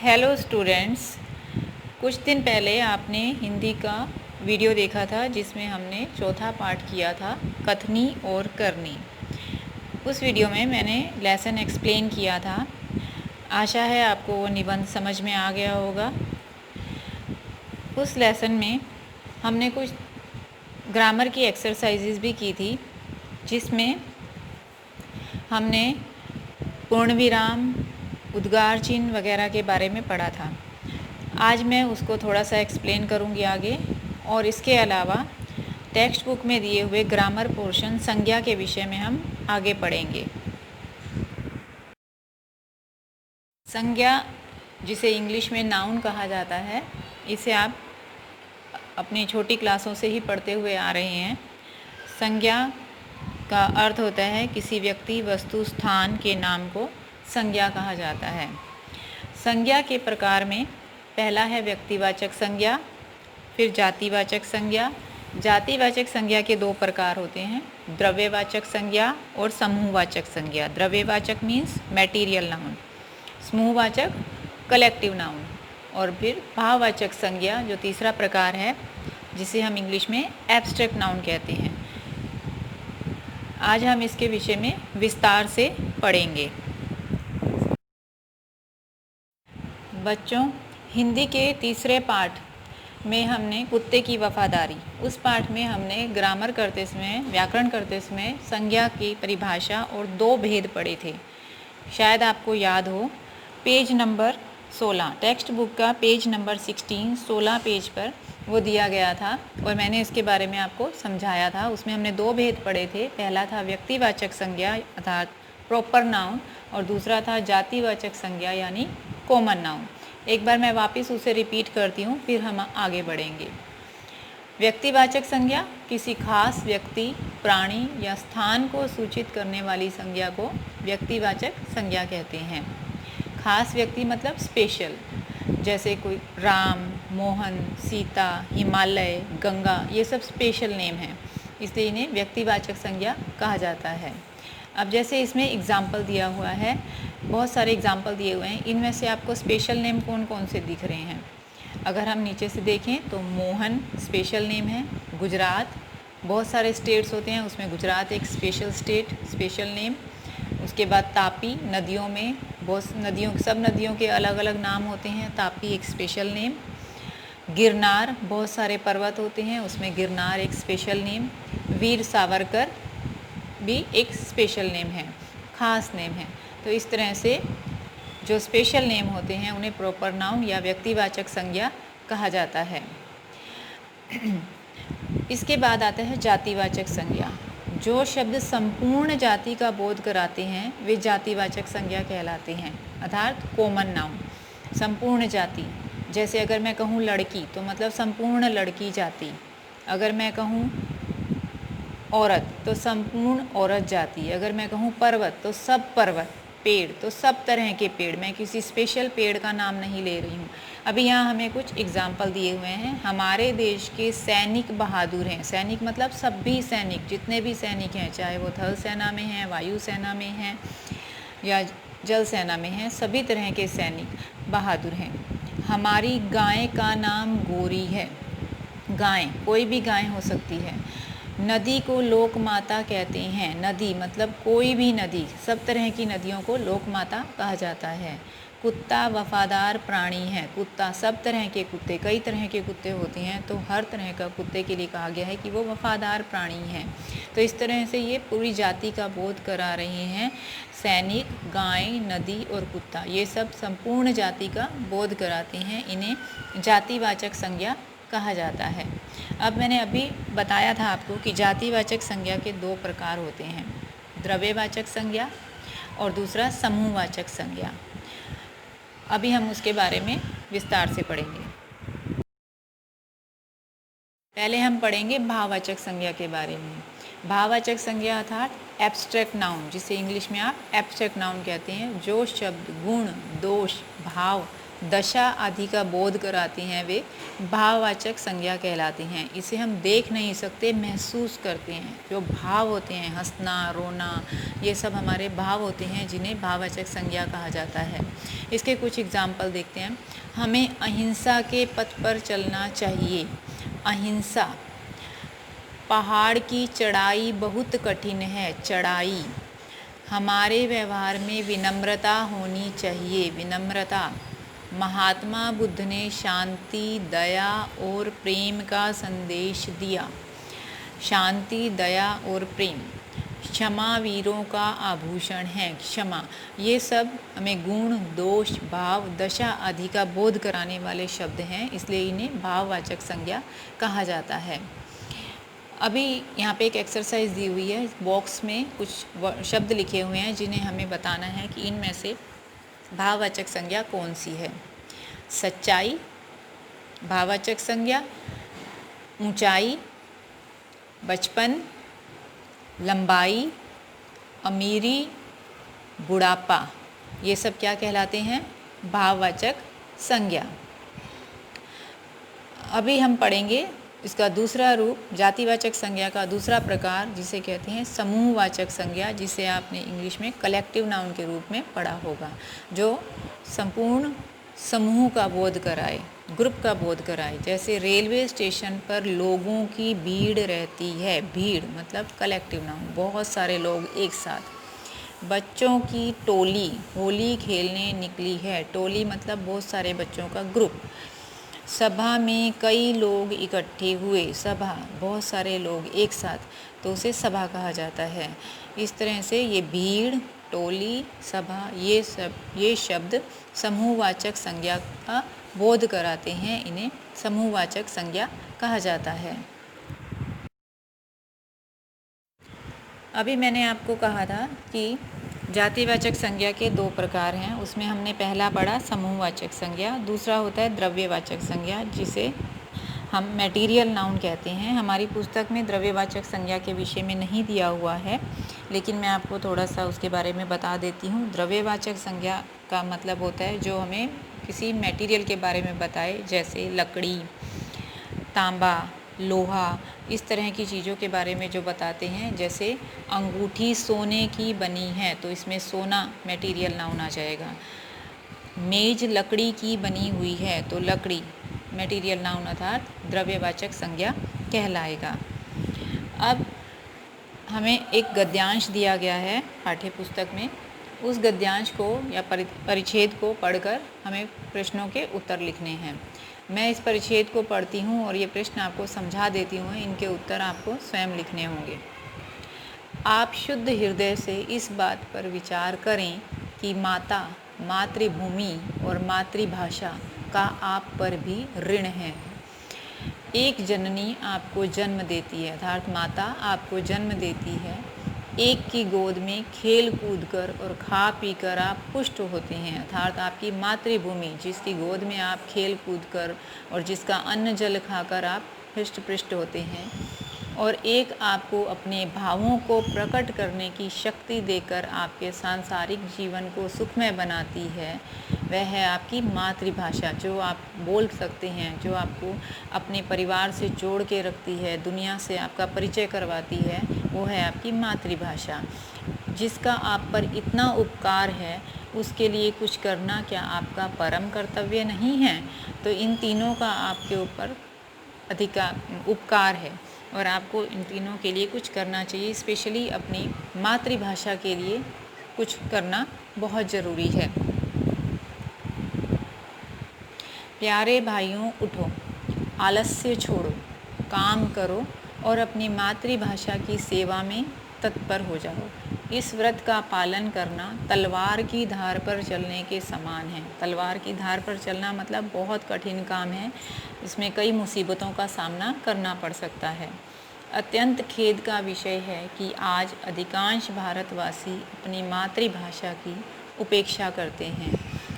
Hello students, कुछ दिन पहले आपने हिंदी का वीडियो देखा था जिसमें हमने चौथा पार्ट किया था कथनी और करनी। उस वीडियो में मैंने लेसन एक्सप्लेन किया था। आशा है आपको वो निबंध समझ में आ गया होगा। उस लेसन में हमने कुछ ग्रामर की एक्सरसाइजेज भी की थी जिसमें हमने पूर्ण विराम, उद्गार चिन्ह वगैरह के बारे में पढ़ा था। आज मैं उसको थोड़ा सा एक्सप्लेन करूँगी आगे, और इसके अलावा टेक्स्ट बुक में दिए हुए ग्रामर पोर्शन संज्ञा के विषय में हम आगे पढ़ेंगे। संज्ञा, जिसे इंग्लिश में नाउन कहा जाता है, इसे आप अपनी छोटी क्लासों से ही पढ़ते हुए आ रहे हैं। संज्ञा का अर्थ होता है किसी व्यक्ति, वस्तु, स्थान के नाम को संज्ञा कहा जाता है। संज्ञा के प्रकार में पहला है व्यक्तिवाचक संज्ञा, फिर जातिवाचक संज्ञा। जातिवाचक संज्ञा के दो प्रकार होते हैं, द्रव्यवाचक संज्ञा और समूहवाचक संज्ञा। द्रव्यवाचक मीन्स मैटीरियल नाउन, समूहवाचक कलेक्टिव नाउन, और फिर भाववाचक संज्ञा जो तीसरा प्रकार है, जिसे हम इंग्लिश में एब्स्ट्रैक्ट नाउन कहते हैं। आज हम इसके विषय में विस्तार से पढ़ेंगे। बच्चों, हिंदी के तीसरे पाठ में हमने कुत्ते की वफादारी, उस पाठ में हमने ग्रामर करते समय, व्याकरण करते समय संज्ञा की परिभाषा और दो भेद पढ़े थे। शायद आपको याद हो, पेज नंबर 16, टेक्स्ट बुक का पेज नंबर 16 पेज पर वो दिया गया था और मैंने इसके बारे में आपको समझाया था। उसमें हमने दो भेद पढ़े थे। पहला था व्यक्तिवाचक संज्ञा अर्थात प्रॉपर नाउन, और दूसरा था जातिवाचक संज्ञा यानी कॉमन नाउन। एक बार मैं वापस उसे रिपीट करती हूँ, फिर हम आगे बढ़ेंगे। व्यक्तिवाचक संज्ञा किसी खास व्यक्ति, प्राणी या स्थान को सूचित करने वाली संज्ञा को व्यक्तिवाचक संज्ञा कहते हैं। खास व्यक्ति मतलब स्पेशल, जैसे कोई राम, मोहन, सीता, हिमालय, गंगा, ये सब स्पेशल नेम हैं, इसलिए इन्हें व्यक्तिवाचक संज्ञा कहा जाता है। अब जैसे इसमें एग्जाम्पल दिया हुआ है, बहुत सारे एग्जाम्पल दिए हुए हैं, इनमें से आपको स्पेशल नेम कौन कौन से दिख रहे हैं? अगर हम नीचे से देखें तो मोहन स्पेशल नेम है। गुजरात, बहुत सारे स्टेट्स होते हैं, उसमें गुजरात एक स्पेशल स्टेट, स्पेशल नेम। उसके बाद तापी, नदियों में सब नदियों के अलग अलग नाम होते हैं, तापी एक स्पेशल नेम। गिरनार, बहुत सारे पर्वत होते हैं, उसमें गिरनार एक स्पेशल नेम। वीर सावरकर भी एक स्पेशल नेम है, खास नेम है। तो इस तरह से जो स्पेशल नेम होते हैं उन्हें प्रॉपर नाउन या व्यक्तिवाचक संज्ञा कहा जाता है। इसके बाद आता है जातिवाचक संज्ञा। जो शब्द संपूर्ण जाति का बोध कराते हैं वे जातिवाचक संज्ञा कहलाते हैं, अर्थात कॉमन नाउन। संपूर्ण जाति, जैसे अगर मैं कहूँ लड़की तो मतलब संपूर्ण लड़की जाति। अगर मैं कहूँ औरत तो संपूर्ण औरत जाति। अगर मैं कहूँ पर्वत तो सब पर्वत, पेड़ तो सब तरह के पेड़। मैं किसी स्पेशल पेड़ का नाम नहीं ले रही हूँ। अभी यहाँ हमें कुछ एग्जाम्पल दिए हुए हैं। हमारे देश के सैनिक बहादुर हैं। सैनिक मतलब सभी सैनिक, जितने भी सैनिक हैं, चाहे वो थल सेना में हैं, वायु सेना में हैं या जल सेना में हैं, सभी तरह के सैनिक बहादुर हैं। हमारी गाय का नाम गोरी है। गाय, कोई भी गाय हो सकती है। नदी को लोक माता कहते हैं। नदी मतलब कोई भी नदी, सब तरह की नदियों को लोक माता कहा जाता है। कुत्ता वफादार प्राणी है। कुत्ता, सब तरह के कुत्ते, कई तरह के कुत्ते होते हैं, तो हर तरह का कुत्ते के लिए कहा गया है कि वो वफादार प्राणी है। तो इस तरह से ये पूरी जाति का बोध करा रहे हैं। सैनिक, गाय, नदी और कुत्ता, ये सब संपूर्ण जाति का बोध कराते हैं। इन्हें जातिवाचक संज्ञा कहा जाता है। अब मैंने अभी बताया था आपको कि जातिवाचक संज्ञा के दो प्रकार होते हैं, द्रव्यवाचक संज्ञा और दूसरा समूहवाचक संज्ञा। अभी हम उसके बारे में विस्तार से पढ़ेंगे। पहले हम पढ़ेंगे भाववाचक संज्ञा के बारे में। भाववाचक संज्ञा अर्थात एब्स्ट्रैक्ट नाउन, जिसे इंग्लिश में आप एब्स्ट्रैक्ट नाउन कहते हैं। जो शब्द गुण, दोष, भाव दशा आदि का बोध कराती हैं वे भाववाचक संज्ञा कहलाती हैं। इसे हम देख नहीं सकते, महसूस करते हैं। जो भाव होते हैं, हंसना, रोना, ये सब हमारे भाव होते हैं जिन्हें भाववाचक संज्ञा कहा जाता है। इसके कुछ एग्जाम्पल देखते हैं। हमें अहिंसा के पथ पर चलना चाहिए। अहिंसा। पहाड़ की चढ़ाई बहुत कठिन है। चढ़ाई। हमारे व्यवहार में विनम्रता होनी चाहिए। विनम्रता। महात्मा बुद्ध ने शांति, दया और प्रेम का संदेश दिया। शांति, दया और प्रेम। क्षमा वीरों का आभूषण है। क्षमा। ये सब हमें गुण, दोष, भाव, दशा आदि का बोध कराने वाले शब्द हैं, इसलिए इन्हें भाववाचक संज्ञा कहा जाता है। अभी यहाँ पे एक एक्सरसाइज दी हुई है। बॉक्स में कुछ शब्द लिखे हुए हैं जिन्हें हमें बताना है कि इनमें से भाववाचक संज्ञा कौन सी है। सच्चाई भाववाचक संज्ञा, ऊंचाई, बचपन, लंबाई, अमीरी, बुढ़ापा, ये सब क्या कहलाते हैं? भाववाचक संज्ञा। अभी हम पढ़ेंगे इसका दूसरा रूप, जातिवाचक संज्ञा का दूसरा प्रकार, जिसे कहते हैं समूहवाचक संज्ञा, जिसे आपने इंग्लिश में कलेक्टिव नाउन के रूप में पढ़ा होगा, जो संपूर्ण समूह का बोध कराए, ग्रुप का बोध कराए। जैसे रेलवे स्टेशन पर लोगों की भीड़ रहती है। भीड़ मतलब कलेक्टिव नाउन, बहुत सारे लोग एक साथ। बच्चों की टोली होली खेलने निकली है। टोली मतलब बहुत सारे बच्चों का ग्रुप। सभा में कई लोग इकट्ठे हुए। सभा, बहुत सारे लोग एक साथ, तो उसे सभा कहा जाता है। इस तरह से ये भीड़, टोली, सभा, ये शब्द समूहवाचक संज्ञा का बोध कराते हैं। इन्हें समूहवाचक संज्ञा कहा जाता है। अभी मैंने आपको कहा था कि जातिवाचक संज्ञा के दो प्रकार हैं। उसमें हमने पहला पढ़ा समूहवाचक संज्ञा, दूसरा होता है द्रव्यवाचक संज्ञा, जिसे हम मटेरियल नाउन कहते हैं। हमारी पुस्तक में द्रव्यवाचक संज्ञा के विषय में नहीं दिया हुआ है, लेकिन मैं आपको थोड़ा सा उसके बारे में बता देती हूँ। द्रव्यवाचक संज्ञा का मतलब होता है जो हमें किसी मटेरियल के बारे में बताए, जैसे लकड़ी, तांबा, लोहा, इस तरह की चीज़ों के बारे में जो बताते हैं। जैसे अंगूठी सोने की बनी है, तो इसमें सोना मटेरियल नाउन आ जाएगा। मेज लकड़ी की बनी हुई है, तो लकड़ी मटेरियल नाउन अर्थात द्रव्यवाचक संज्ञा कहलाएगा। अब हमें एक गद्यांश दिया गया है पाठ्य पुस्तक में। उस गद्यांश को या परिच्छेद को पढ़कर हमें प्रश्नों के उत्तर लिखने हैं। मैं इस परिच्छेद को पढ़ती हूँ और ये प्रश्न आपको समझा देती हूँ। इनके उत्तर आपको स्वयं लिखने होंगे। आप शुद्ध हृदय से इस बात पर विचार करें कि माता, मातृभूमि और मातृभाषा का आप पर भी ऋण है। एक जननी आपको जन्म देती है, अर्थात माता आपको जन्म देती है। एक की गोद में खेल कूद कर और खा पी कर आप पुष्ट होते हैं, अर्थात आपकी मातृभूमि, जिसकी गोद में आप खेल कूद कर और जिसका अन्न जल खाकर आप हृष्ट पृष्ट होते हैं। और एक आपको अपने भावों को प्रकट करने की शक्ति देकर आपके सांसारिक जीवन को सुखमय बनाती है, वह है आपकी मातृभाषा, जो आप बोल सकते हैं, जो आपको अपने परिवार से जोड़ के रखती है, दुनिया से आपका परिचय करवाती है, वो है आपकी मातृभाषा। जिसका आप पर इतना उपकार है, उसके लिए कुछ करना क्या आपका परम कर्तव्य नहीं है? तो इन तीनों का आपके ऊपर उपकार है और आपको इन तीनों के लिए कुछ करना चाहिए। स्पेशली अपनी मातृभाषा के लिए कुछ करना बहुत ज़रूरी है। प्यारे भाइयों, उठो, आलस्य छोड़ो, काम करो और अपनी मातृभाषा की सेवा में तत्पर हो जाओ। इस व्रत का पालन करना तलवार की धार पर चलने के समान है। तलवार की धार पर चलना मतलब बहुत कठिन काम है, इसमें कई मुसीबतों का सामना करना पड़ सकता है। अत्यंत खेद का विषय है कि आज अधिकांश भारतवासी अपनी मातृभाषा की उपेक्षा करते हैं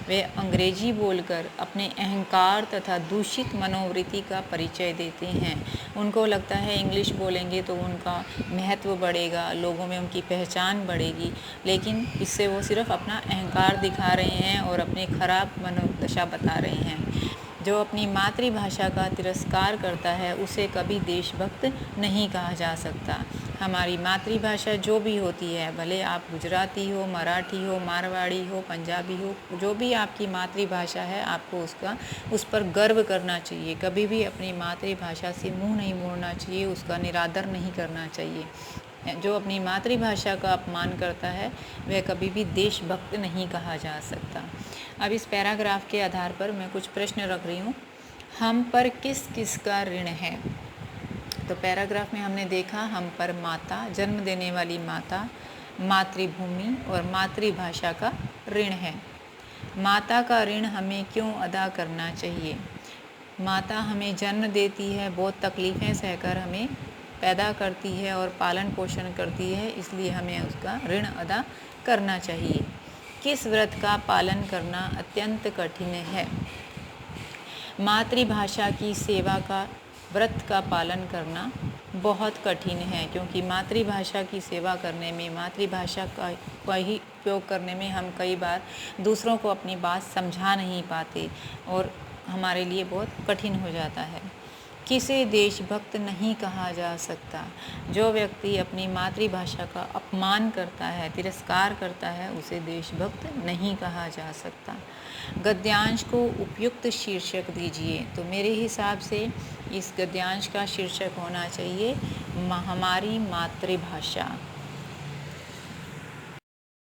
वे अंग्रेजी बोलकर अपने अहंकार तथा दूषित मनोवृत्ति का परिचय देते हैं। उनको लगता है इंग्लिश बोलेंगे तो उनका महत्व बढ़ेगा, लोगों में उनकी पहचान बढ़ेगी, लेकिन इससे वो सिर्फ अपना अहंकार दिखा रहे हैं और अपनी खराब मनोदशा बता रहे हैं। जो अपनी मातृभाषा का तिरस्कार करता है उसे कभी देशभक्त नहीं कहा जा सकता। हमारी मातृभाषा जो भी होती है, भले आप गुजराती हो, मराठी हो, मारवाड़ी हो, पंजाबी हो, जो भी आपकी मातृभाषा है, आपको उस पर गर्व करना चाहिए। कभी भी अपनी मातृभाषा से मुंह नहीं मोड़ना चाहिए, उसका निरादर नहीं करना चाहिए। जो अपनी मातृभाषा का अपमान करता है वह कभी भी देशभक्त नहीं कहा जा सकता। अब इस पैराग्राफ के आधार पर मैं कुछ प्रश्न रख रही हूँ। हम पर किस किस का ऋण है? तो पैराग्राफ में हमने देखा हम पर माता, जन्म देने वाली माता, मातृभूमि और मातृभाषा का ऋण है। माता का ऋण हमें क्यों अदा करना चाहिए? माता हमें जन्म देती है, बहुत तकलीफ़ें सहकर हमें पैदा करती है और पालन पोषण करती है, इसलिए हमें उसका ऋण अदा करना चाहिए। किस व्रत का पालन करना अत्यंत कठिन है? मातृभाषा की सेवा का व्रत का पालन करना बहुत कठिन है, क्योंकि मातृभाषा की सेवा करने में, मातृभाषा का ही उपयोग करने में हम कई बार दूसरों को अपनी बात समझा नहीं पाते और हमारे लिए बहुत कठिन हो जाता है। किसे देशभक्त नहीं कहा जा सकता? जो व्यक्ति अपनी मातृभाषा का अपमान करता है, तिरस्कार करता है, उसे देशभक्त नहीं कहा जा सकता। गद्यांश को उपयुक्त शीर्षक दीजिए। तो मेरे हिसाब से इस गद्यांश का शीर्षक होना चाहिए हमारी मातृभाषा।